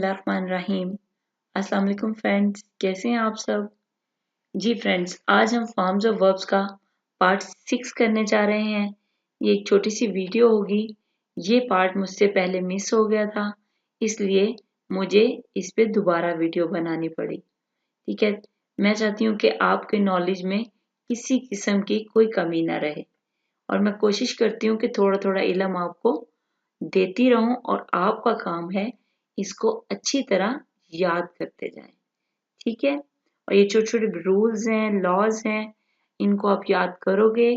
बिस्मिल्लाहिर्रहमानिर्रहीम। अस्सलाम वालेकुम फ्रेंड्स, कैसे हैं आप सब। जी फ्रेंड्स, आज हम फॉर्म्स ऑफ वर्ब्स का पार्ट 6 करने जा रहे हैं। ये एक छोटी सी वीडियो होगी। ये पार्ट मुझसे पहले मिस हो गया था, इसलिए मुझे इस पे दोबारा वीडियो बनानी पड़ी। ठीक है, मैं चाहती हूँ कि आपके नॉलेज में किसी किस्म की कोई कमी ना रहे और मैं कोशिश करती हूँ कि थोड़ा थोड़ा इल्म आपको देती रहूं और आपका काम है इसको अच्छी तरह याद करते जाएं। ठीक है, और ये छोटे छोटे रूल्स हैं, लॉज हैं, इनको आप याद करोगे,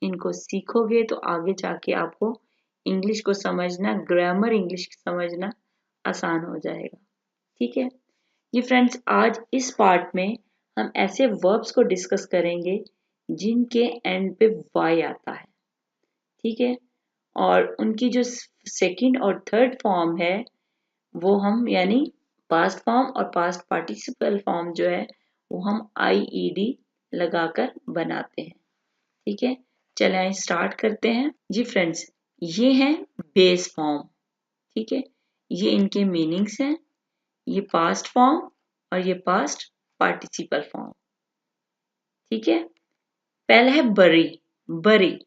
इनको सीखोगे तो आगे जाके आपको इंग्लिश को समझना, ग्रामर इंग्लिश समझना आसान हो जाएगा। ठीक है ये फ्रेंड्स, आज इस पार्ट में हम ऐसे वर्ब्स को डिस्कस करेंगे जिनके एंड पे वाई आता है। ठीक है, और उनकी जो सेकंड और थर्ड फॉर्म है वो हम यानी पास्ट फॉर्म और पास्ट पार्टिसिपल फॉर्म जो है वो हम IED लगाकर बनाते हैं। ठीक है, चलें स्टार्ट करते हैं। जी फ्रेंड्स, ये हैं बेस फॉर्म। ठीक है, ये इनके मीनिंग्स हैं। ये पास्ट फॉर्म और ये पास्ट पार्टिसिपल फॉर्म। ठीक है, पहला है बरी। बरी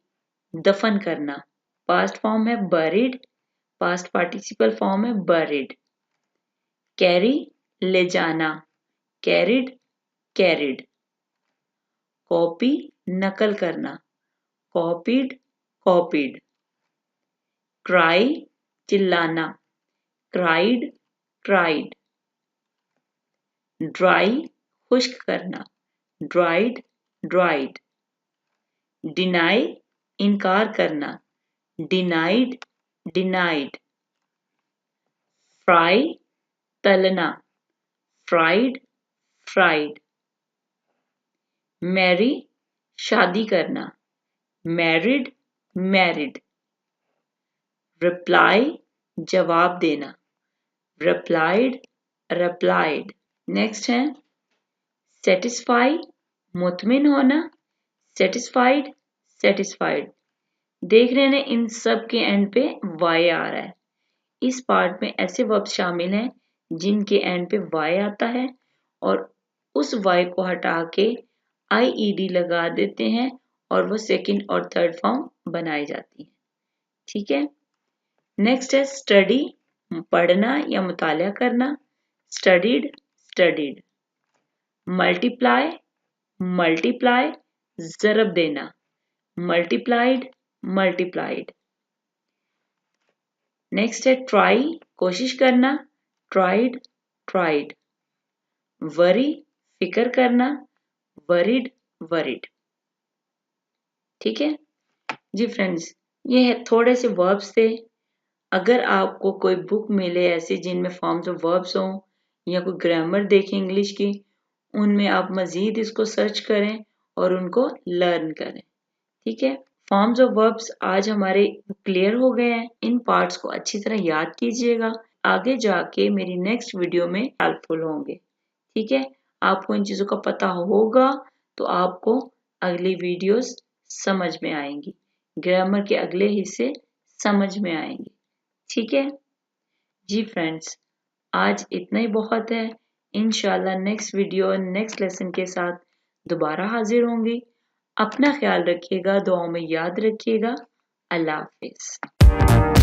दफन करना, पास्ट फॉर्म है buried, पास्ट पार्टिसिपल फॉर्म है buried। कैरी ले जाना, carried, carried। कॉपी नकल करना, copied, copied। क्राई चिल्लाना, cried, cried। ड्राई खुश्क करना, dried, dried। डिनाई इनकार करना, denied, denied। फ्राई तलना, fried, fried। मैरी शादी करना, married, married। रिप्लाई जवाब देना, replied, replied। नेक्स्ट है सेटिस्फाई मुतमिन होना, satisfied, satisfied। देख रहे हैं इन सब के एंड पे वाई आ रहा है। इस पार्ट में ऐसे वर्ब शामिल हैं जिनके एंड पे वाई आता है और उस वाई को हटा के IED लगा देते हैं और वो सेकंड और थर्ड फॉर्म बनाई जाती है। ठीक है, नेक्स्ट है स्टडी पढ़ना या मुताला करना, स्टडीड, स्टडीड। मल्टीप्लाई मल्टीप्लाई ज़रब देना, मल्टीप्लाइड, मल्टीप्लाइड। नेक्स्ट है ट्राई कोशिश करना, ट्राइड, ट्राइड। वरी फिक्र करना, वरीड, वरीड। ठीक है जी फ्रेंड्स, ये है थोड़े से वर्ब्स थे। अगर आपको कोई बुक मिले ऐसी जिनमें फॉर्म्स ऑफ वर्ब्स हों या कोई ग्रामर देखें इंग्लिश की, उनमें आप मजीद इसको सर्च करें और उनको लर्न करें। ठीक है, फॉर्म्स ऑफ वर्ब्स आज हमारे क्लियर हो गए हैं। इन पार्ट्स को अच्छी तरह याद कीजिएगा, आगे जाके मेरी नेक्स्ट वीडियो में हेल्पफुल होंगे। ठीक है, आपको इन चीज़ों का पता होगा तो आपको अगली वीडियोस समझ में आएंगी, ग्रामर के अगले हिस्से समझ में आएंगे। ठीक है जी फ्रेंड्स, आज इतना ही बहुत है। इंशाल्लाह नेक्स्ट वीडियो नेक्स्ट लेसन के साथ दोबारा हाजिर होंगी। अपना ख्याल रखिएगा, दुआओं में याद रखिएगा। अल्लाह हाफिज।